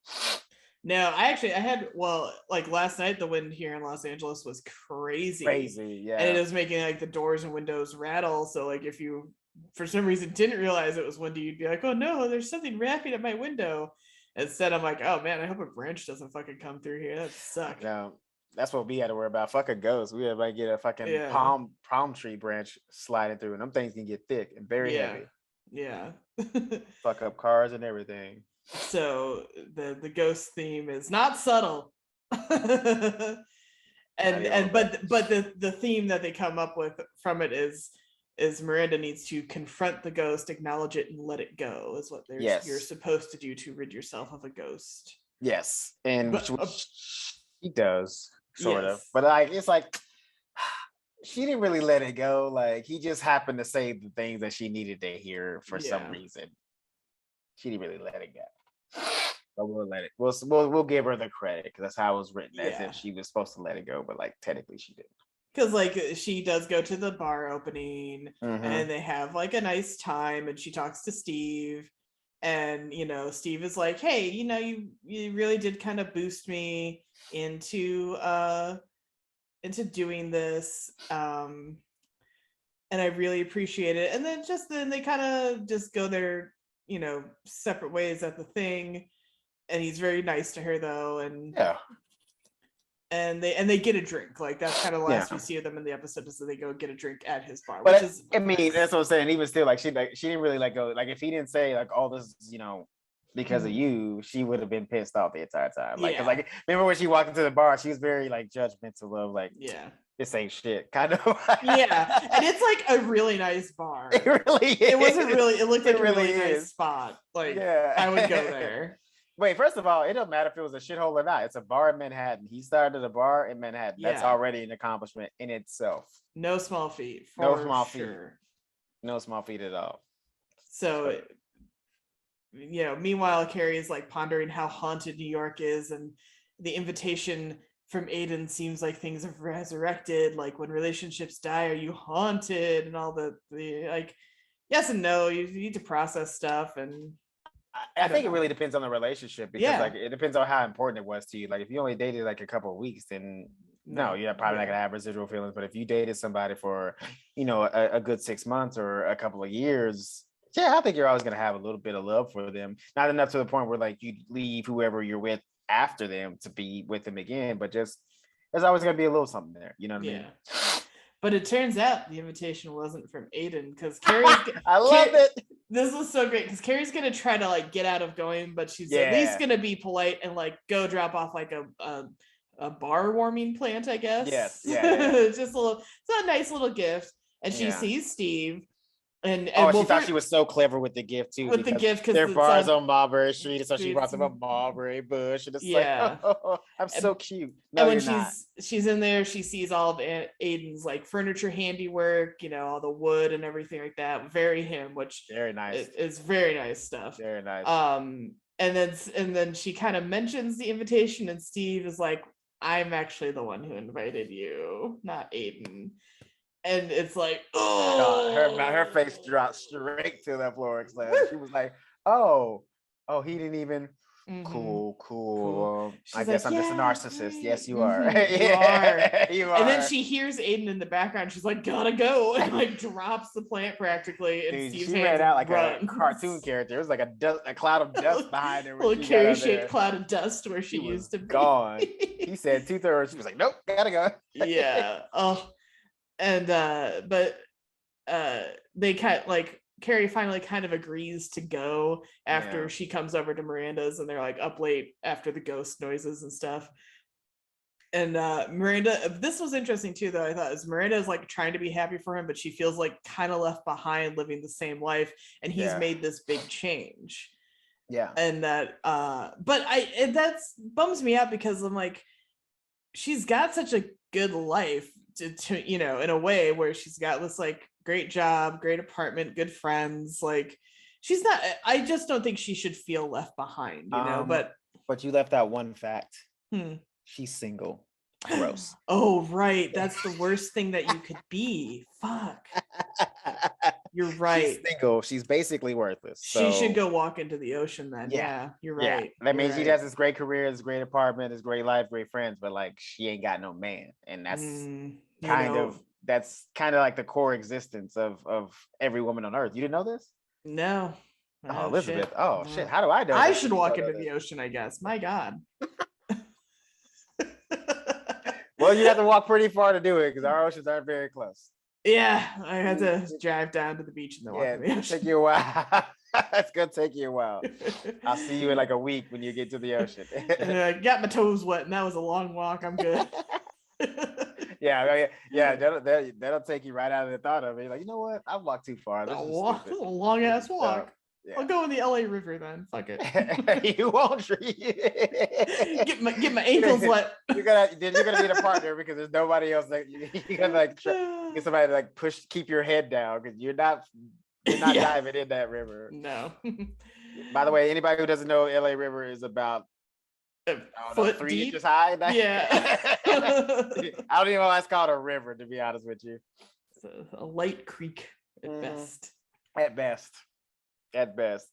No, I had, like last night, the wind here in Los Angeles was crazy. Yeah. And it was making like the doors and windows rattle. So like if you, for some reason, didn't realize it was windy, you'd be like, oh no, there's something rapping at my window. Instead, I'm like, oh man, I hope a branch doesn't fucking come through here. That sucks. No, that's what we had to worry about. Fuck a ghost. We had to get a fucking palm tree branch sliding through, and them things can get thick and very heavy. Yeah. Fuck up cars and everything. So the ghost theme is not subtle. But the theme that they come up with from it is Miranda needs to confront the ghost, acknowledge it, and let it go, is what you're supposed to do to rid yourself of a ghost. Yes, and she does sort of, but like it's like she didn't really let it go. Like he just happened to say the things that she needed to hear for some reason. She didn't really let it go. But we'll let it. We'll give her the credit because that's how it was written, as if she was supposed to let it go, but like technically she didn't. Because like she does go to the bar opening and they have like a nice time, and she talks to Steve, and Steve is like, hey, you really did kind of boost me into doing this, and I really appreciate it. And then they kind of just go their separate ways at the thing. And he's very nice to her though, and they get a drink. Like that's kind of the last we see of them in the episode, is that they go get a drink at his bar. But that's what I'm saying. Even still, like she didn't really let go. Like if he didn't say like, "Oh, this is because of you," she would have been pissed off the entire time. Like, cause like remember when she walked into the bar, she was very like judgmental of like, this ain't shit, kind of. And it's like a really nice bar. It really is. It wasn't really. It looked like a really nice spot. Like I would go there. Wait, first of all, it doesn't matter if it was a shithole or not. It's a bar in Manhattan. He started a bar in Manhattan. That's already an accomplishment in itself. No small feat. No small feat. No small feat at all. So, meanwhile, Carrie is like pondering how haunted New York is, and the invitation from Aidan seems like things have resurrected. Like when relationships die, are you haunted? And all the like, yes and no. You need to process stuff, and I think it really depends on the relationship, because like it depends on how important it was to you. Like if you only dated like a couple of weeks, then no, you're probably not gonna have residual feelings. But if you dated somebody for a good 6 months or a couple of years, I think you're always gonna have a little bit of love for them. Not enough to the point where like you leave whoever you're with after them to be with them again, but just there's always gonna be a little something there. You know what I mean? But it turns out the invitation wasn't from Aidan, because Carrie's I love it. This was so great, because Carrie's gonna try to like get out of going, but she's at least gonna be polite and like go drop off like a bar warming plant, I guess. Just it's a nice little gift. And she sees Steve. And she thought she was so clever with the gift too. With the gift, because their bar's on Mulberry Street, so she brought them a mulberry bush, and it's like, oh, I'm so cute. No, and when she's in there, she sees all of Aidan's like furniture handiwork, all the wood and everything like that. Very him, which very nice. Is very nice stuff. Very nice. And then she kind of mentions the invitation, and Steve is like, "I'm actually the one who invited you, not Aidan." And it's like, her face dropped straight to the floor. She was like, oh, he didn't even. Cool. I guess I'm just a narcissist. Yes, you are. You are. And then she hears Aidan in the background. She's like, gotta go, and like drops the plant practically. And Dude, she ran out like a cartoon character. It was like a cloud of dust behind her. Little Carrie-shaped cloud of dust where she used to be. Gone. He said 2/3. She was like, nope, gotta go. And they Carrie finally kind of agrees to go after she comes over to Miranda's, and they're like up late after the ghost noises and stuff. And Miranda, this was interesting too, though, I thought, is Miranda is like trying to be happy for him, but she feels like kind of left behind living the same life, and he's made this big change. And that that bums me out, because I'm like, she's got such a good life to in a way, where she's got this like great job, great apartment, good friends. Like she's not, I just don't think she should feel left behind, but you left out one fact. She's single. Gross. Oh, right. That's the worst thing that you could be. Fuck. You're right. She's single. She's basically worthless. She should go walk into the ocean then. Yeah, you're right. That means she has this great career, this great apartment, this great life, great friends, but like she ain't got no man. And that's kind of like the core existence of every woman on earth. You didn't know this? No. Oh, Elizabeth. Shit. Oh, shit. How do I know? I should walk into the ocean, I guess. My God. Well, you have to walk pretty far to do it, because our oceans aren't very close. Yeah, I had to drive down to the beach and then walk to the ocean. Take you a while. It's gonna take you a while. I'll see you in like a week when you get to the ocean. And I got my toes wet, and that was a long walk. I'm good. Yeah. That'll take you right out of the thought of it. Like, you know what? I've walked too far. This is stupid. A long ass walk. Yeah. I'll go in the LA River then. Fuck it. You won't get my ankles wet. You're gonna need a partner because there's nobody else that you gotta like get somebody to like keep your head down because you're not diving in that river. No. By the way, anybody who doesn't know, LA River is about a foot 3 deep. inches high. Yeah. I don't even know why it's called a river, to be honest with you. It's a light creek at best. At best.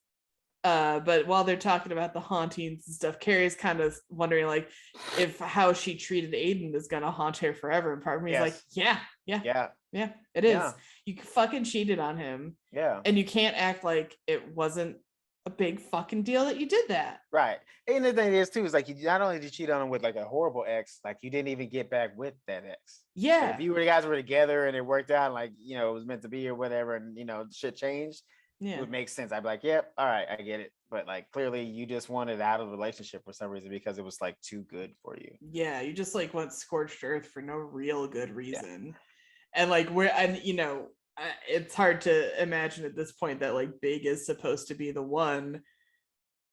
But while they're talking about the hauntings and stuff, Carrie's kind of wondering like if how she treated Aidan is gonna haunt her forever. And part of me is like, yeah, it is. Yeah. You fucking cheated on him. Yeah. And you can't act like it wasn't a big fucking deal that you did that. Right. And the thing is too is like you not only did you cheat on him with like a horrible ex, like you didn't even get back with that ex. Yeah. Like, if you guys were together and it worked out, like it was meant to be or whatever, and shit changed. It would make sense. I'd be like, yep, all right, I get it. But like clearly you just wanted out of the relationship for some reason because it was like too good for you. Yeah, you just like went scorched earth for no real good reason. Yeah. And like it's hard to imagine at this point that like Big is supposed to be the one,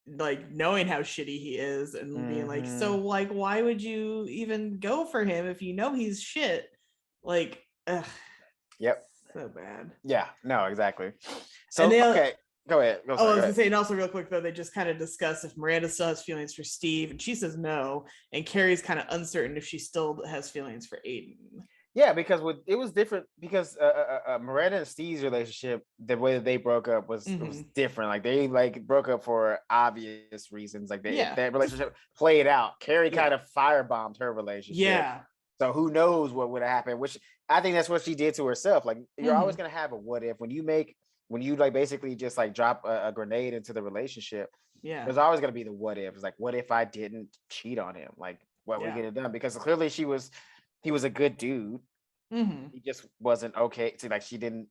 like knowing how shitty he is and being like, so like why would you even go for him if you know he's shit? Like, ugh. Yep. So bad. Yeah, no, exactly. So okay, go ahead. I was gonna say, and also real quick though, they just kind of discuss if Miranda still has feelings for Steve, and she says no, and Carrie's kind of uncertain if she still has feelings for Aidan. Yeah, because it was different because Miranda and Steve's relationship, the way that they broke up was different. Like they like broke up for obvious reasons. Like that relationship played out. Carrie kind of firebombed her relationship. Yeah. So who knows what would have happened? Which I think that's what she did to herself. Like you're always gonna have a what if when you like basically just like drop a grenade into the relationship. Yeah, there's always gonna be the what if. It's like, what if I didn't cheat on him? Like what would get it done? Because clearly he was a good dude. He just wasn't okay. So like she didn't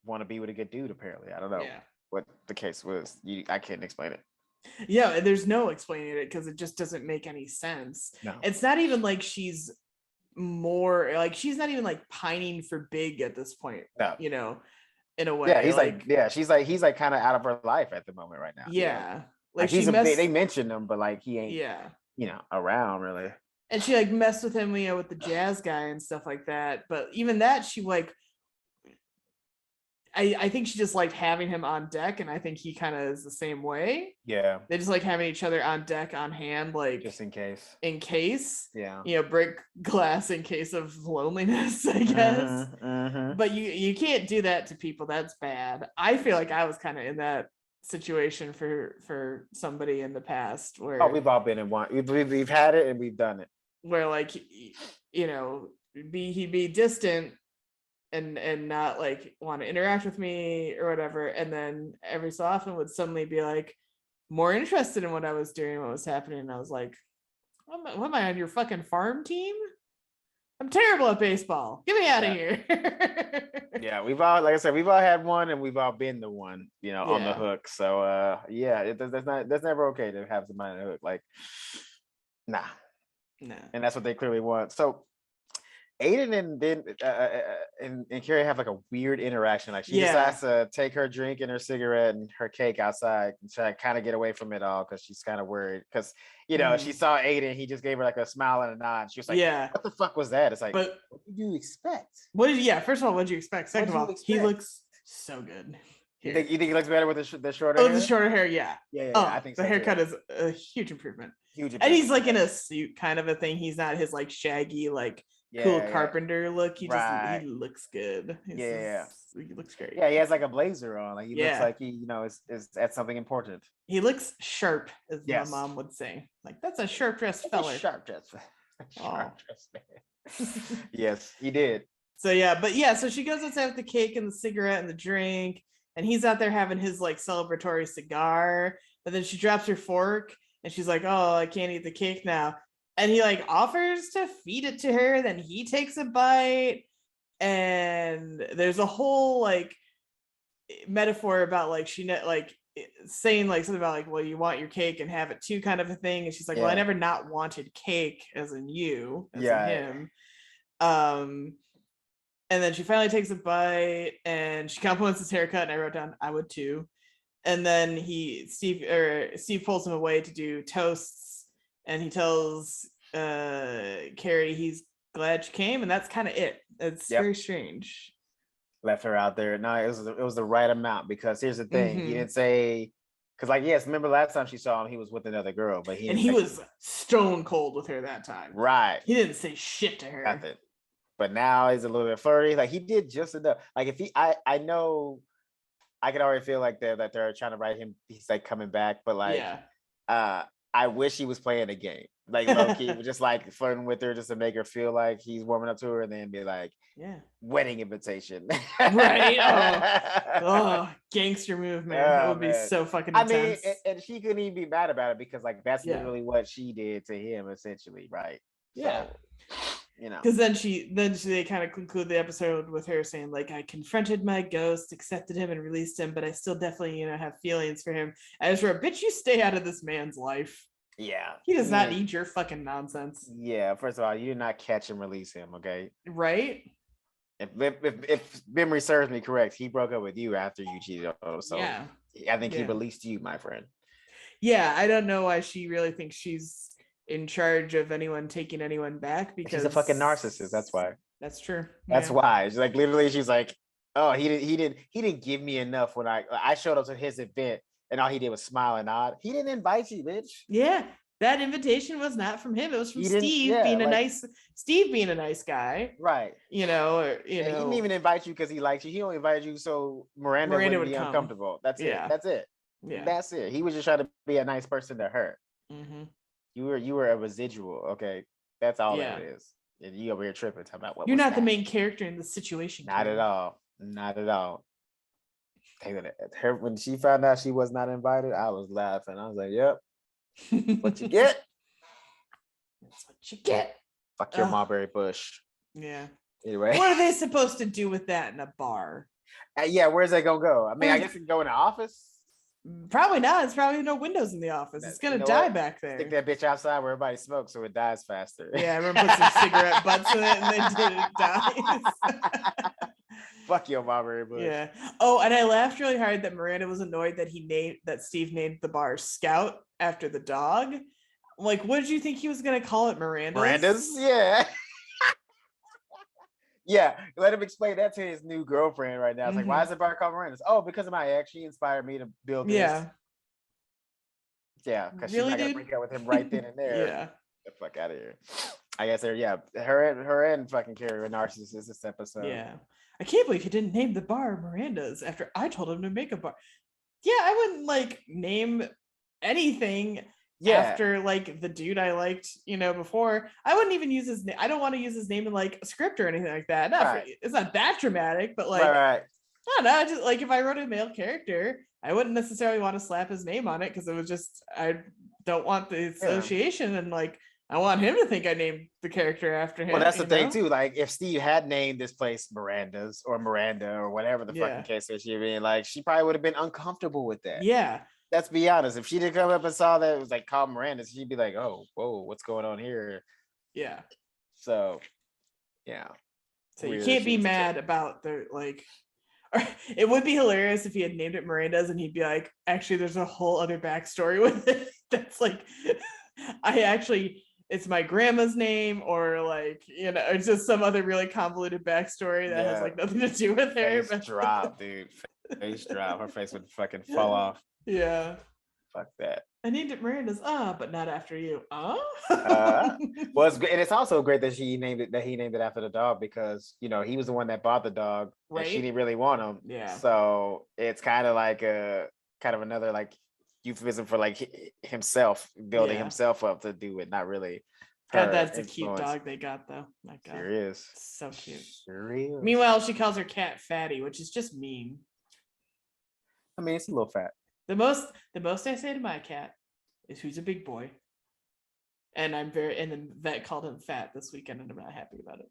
want to be with a good dude. Apparently, I don't know what the case was. I can't explain it. Yeah, there's no explaining it because it just doesn't make any sense. No. It's not even like she's more like she's not even like pining for Big at this point. No. In a way. Yeah, he's like kind of out of her life at the moment right now. Yeah. Like they mentioned him, but like he ain't around really. And she like messed with him, with the jazz guy and stuff like that. But even that, she like I think she just liked having him on deck, and I think he kind of is the same way. Yeah. They just like having each other on deck, on hand, like just in case. Yeah. Break glass in case of loneliness, I guess. But you can't do that to people. That's bad. I feel like I was kind of in that situation for somebody in the past where we've all been in one. We've had it and we've done it. Where like he'd be distant and not like want to interact with me or whatever, and then every so often would suddenly be like more interested in what I was doing, what was happening, and I was like, what am I on your fucking farm team? I'm terrible at baseball. Get me out of here. Yeah, we've all, like I said, we've all had one, and we've all been the one, on the hook. So that's never okay to have somebody on the hook. Like, nah. And that's what they clearly want. So Aidan and Carrie have like a weird interaction. Like she decides to take her drink and her cigarette and her cake outside and try to kind of get away from it all because she's kind of worried. Because she saw Aidan, he just gave her like a smile and a nod. She was like, what the fuck was that? It's like, what did you expect? First of all, what did you expect? Second of all, he looks so good. You think he looks better with the shorter hair? The shorter hair, yeah. Yeah, I think so. The haircut is a huge improvement. And he's like in a suit kind of a thing. He's not his like shaggy, like cool carpenter look. He just he looks good. He looks great. Yeah, he has like a blazer on. Like he looks like he, is at something important. He looks sharp, as my mom would say. Like that's a sharp dressed fella. Sharp dressed man. Yes, he did. So so she goes outside with the cake and the cigarette and the drink, and he's out there having his like celebratory cigar. But then she drops her fork and she's like, "Oh, I can't eat the cake now." And he like offers to feed it to her. Then he takes a bite, and there's a whole like metaphor about like saying like something about like, well, you want your cake and have it too, kind of a thing. And she's like, well, I never not wanted cake, as in you, as in him. And then she finally takes a bite and she compliments his haircut, and I wrote down, I would too. And then Steve pulls him away to do toasts, and he tells Carrie he's glad she came, and that's kind of it. It's very strange. Left her out there. No, it was the right amount, because here's the thing. He didn't say, because like, yes, remember last time she saw him, he was with another girl, but he was stone cold with her that time. Right. He didn't say shit to her. Nothing. But now he's a little bit flirty. Like, he did just enough. Like, if I know, I can already feel like they're trying to write him. He's like coming back, but like, I wish he was playing a game. Like, low-key, just like flirting with her just to make her feel like he's warming up to her, and then be like, wedding invitation. Right. Oh, gangster move, man. That would be so fucking intense. I mean, and she couldn't even be mad about it, because like, that's literally what she did to him, essentially, right? Yeah. So, you know, because then they kind of conclude the episode with her saying like, I confronted my ghost, accepted him, and released him, but I still definitely have feelings for him. I just wrote, bitch, you stay out of this man's life. Yeah, he does not need your fucking nonsense. Yeah, first of all, you did not catch and release him, okay? Right. If memory serves me correct, he broke up with you after you cheated on him, so I think he released you, my friend. Yeah, I don't know why she really thinks she's in charge of anyone taking anyone back, because she's a fucking narcissist. That's why. That's true. That's why. She's like, literally, she's like, oh, he didn't give me enough when I showed up to his event, and all he did was smile and nod. He didn't invite you, bitch. Yeah, that invitation was not from him. It was from Steve being a nice guy. Right. He didn't even invite you because he liked you. He only invited you so Miranda would be uncomfortable. That's it. That's it. Yeah. That's it. He was just trying to be a nice person to her. Mm-hmm. You were a residual. Okay. That's all that is. And you over here tripping, talking about you're not the main character in the situation. Not at all. Her, when she found out she was not invited, I was laughing. I was like, yep. What you get? That's what you get. Fuck your mulberry bush. Yeah. Anyway. What are they supposed to do with that in a bar? Where's that gonna go? I mean, I guess it can go in the office. Probably not. It's probably no windows in the office. It's gonna die back there. Stick that bitch outside where everybody smokes so it dies faster. Yeah, I remember put some cigarette butts in it and then it dies. Fuck your mulberry bush. Yeah. Oh, and I laughed really hard that Miranda was annoyed that Steve named the bar Scout after the dog. Like, what did you think he was gonna call it? Miranda's? Yeah. Yeah, let him explain that to his new girlfriend right now. It's like, why is the bar called Miranda's? Oh, because of my ex. She inspired me to build this. Yeah, because she's not gonna break up with him right then and there. Yeah. Get the fuck out of here. I guess her and fucking Carrie were narcissists this episode. Yeah. I can't believe he didn't name the bar Miranda's after I told him to make a bar. Yeah, I wouldn't like name anything after like the dude I liked, before. I wouldn't even use his name. I don't want to use his name in like a script or anything like that. It's not that dramatic, but like, I don't know. Just like if I wrote a male character, I wouldn't necessarily want to slap his name on it because it was just, I don't want the association and like, I want him to think I named the character after him. Well, that's the thing too. Like, if Steve had named this place Miranda's or Miranda or whatever the fucking case is, she probably would have been uncomfortable with that. Yeah. Let's be honest. If she didn't come up and saw that it was like called Miranda's, she'd be like, "Oh, whoa, what's going on here?" Yeah. So, yeah. So you can't be mad about the like. It would be hilarious if he had named it Miranda's and he'd be like, "Actually, there's a whole other backstory with it. That's like, it's my grandma's name, or like, it's just some other really convoluted backstory that has like nothing to do with her." Face drop, dude. Face drop. Her face would fucking fall off. Yeah. Fuck that. I named it Miranda's, but not after you. Well, it's great, and it's also great that he named it after the dog, because he was the one that bought the dog, right? And she didn't really want him. Yeah. So it's kind of like another like euphemism for like himself building himself up to do it, not really. God, that's a cute dog they got though. My God. Sure is. So cute. Sure is. Meanwhile, she calls her cat Fatty, which is just mean. I mean, it's a little fat. The most I say to my cat is, "Who's a big boy?" And and the vet called him fat this weekend, and I'm not happy about it.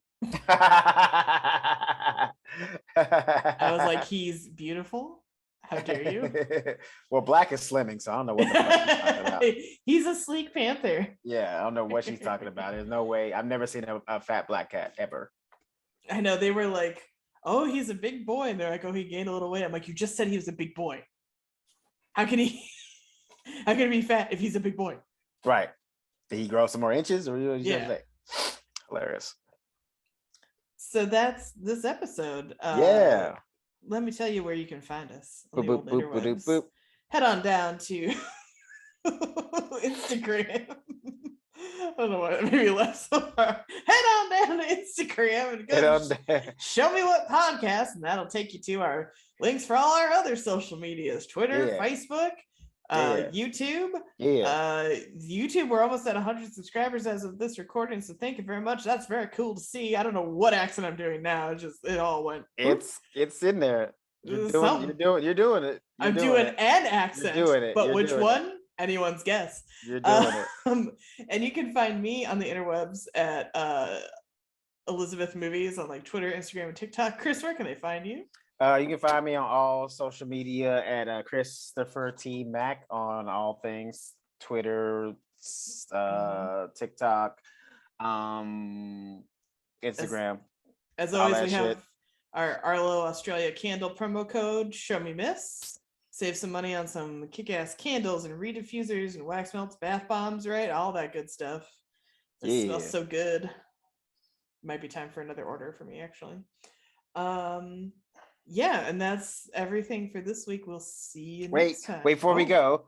I was like, "He's beautiful, How dare you? Well, Black is slimming, so I don't know what the fuck she's talking about. He's a sleek panther. Yeah, I don't know what she's talking about. There's no way. I've never seen a fat black cat ever. I know, they were like, oh, he's a big boy. And they're like, oh, he gained a little weight. I'm like, you just said he was a big boy. How can he be fat if he's a big boy? Right. Did he grow some more inches? Or yeah. Hilarious. So that's this episode. Yeah. Let me tell you where you can find us. On Boop, the boop, old boop, boop, interwebs. boop. Head on down to Instagram. I don't know why that made me laugh so hard. Head on down to Instagram and go show me what podcast, and that'll take you to our links for all our other social medias: Twitter, Facebook, YouTube. YouTube, we're almost at 100 subscribers as of this recording, so thank you very much. That's very cool to see. I don't know what accent I'm doing now. It all went. It's in there. You're doing it. I'm doing an accent. You're doing it. But which one? Anyone's guess. You're doing it. And you can find me on the interwebs at Elizabeth Movies on like Twitter, Instagram, and TikTok. Chris, where can they find you? You can find me on all social media at Christopher T. Mack on all things Twitter, TikTok, Instagram. As always, we have our Arlo Australia candle promo code, Show Me Miss. Save some money on some kick-ass candles and re-diffusers and wax melts, bath bombs, right? All that good stuff. It smells so good. Might be time for another order for me, actually. Yeah, and that's everything for this week. We'll see you next time. Before we go,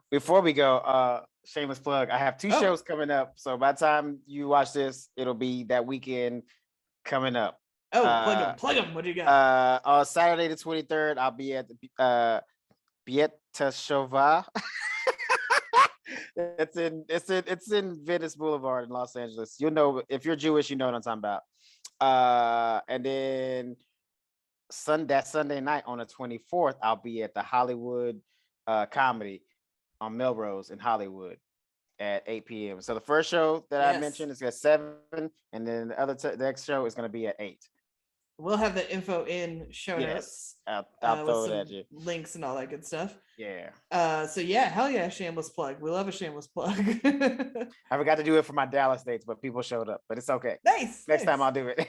shameless plug. I have 2 shows coming up. So by the time you watch this, it'll be that weekend coming up. Plug them. What do you got? On Saturday the 23rd, I'll be at the Beit T'Shuvah. It's in Venice Boulevard in Los Angeles. You'll know, if you're Jewish, you know what I'm talking about. And then Sunday night on the 24th, I'll be at the Hollywood Comedy on Melrose in Hollywood at 8 p.m. So the first show that I mentioned is at 7, and then the next show is going to be at 8. We'll have the info in show notes. I'll throw it at you. Links and all that good stuff. Yeah. So yeah, hell yeah, shameless plug. We love a shameless plug. I forgot to do it for my Dallas dates, but people showed up. But it's okay. Nice. Next time I'll do it.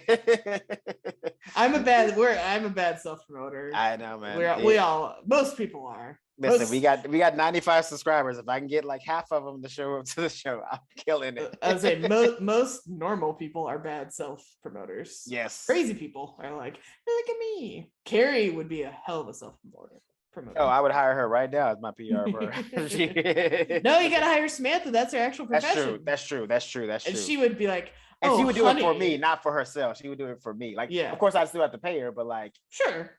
I'm a bad self promoter. I know, man. Most people are. Listen, we got 95 subscribers. If I can get like half of them to show up to the show, I'm killing it. I would say most normal people are bad self promoters. Yes. Crazy people are like, look at me. Carrie would be a hell of a self promoter. Oh, I would hire her right now as my PR for her. No, you gotta hire Samantha. That's her actual profession. That's true. And she would be like, and she would do it for me, not for herself. She would do it for me. Like, yeah. Of course, I still have to pay her, but like, sure.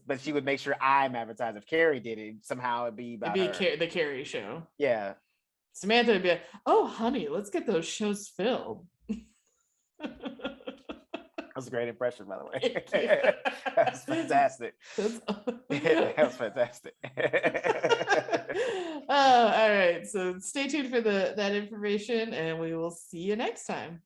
But she would make sure I'm advertised. If Carrie did it, somehow it'd be about her. The Carrie show. Yeah. Samantha would be like, "Oh, honey, let's get those shows filled." That's a great impression, by the way. That's fantastic. That was fantastic. All right. So stay tuned for that information, and we will see you next time.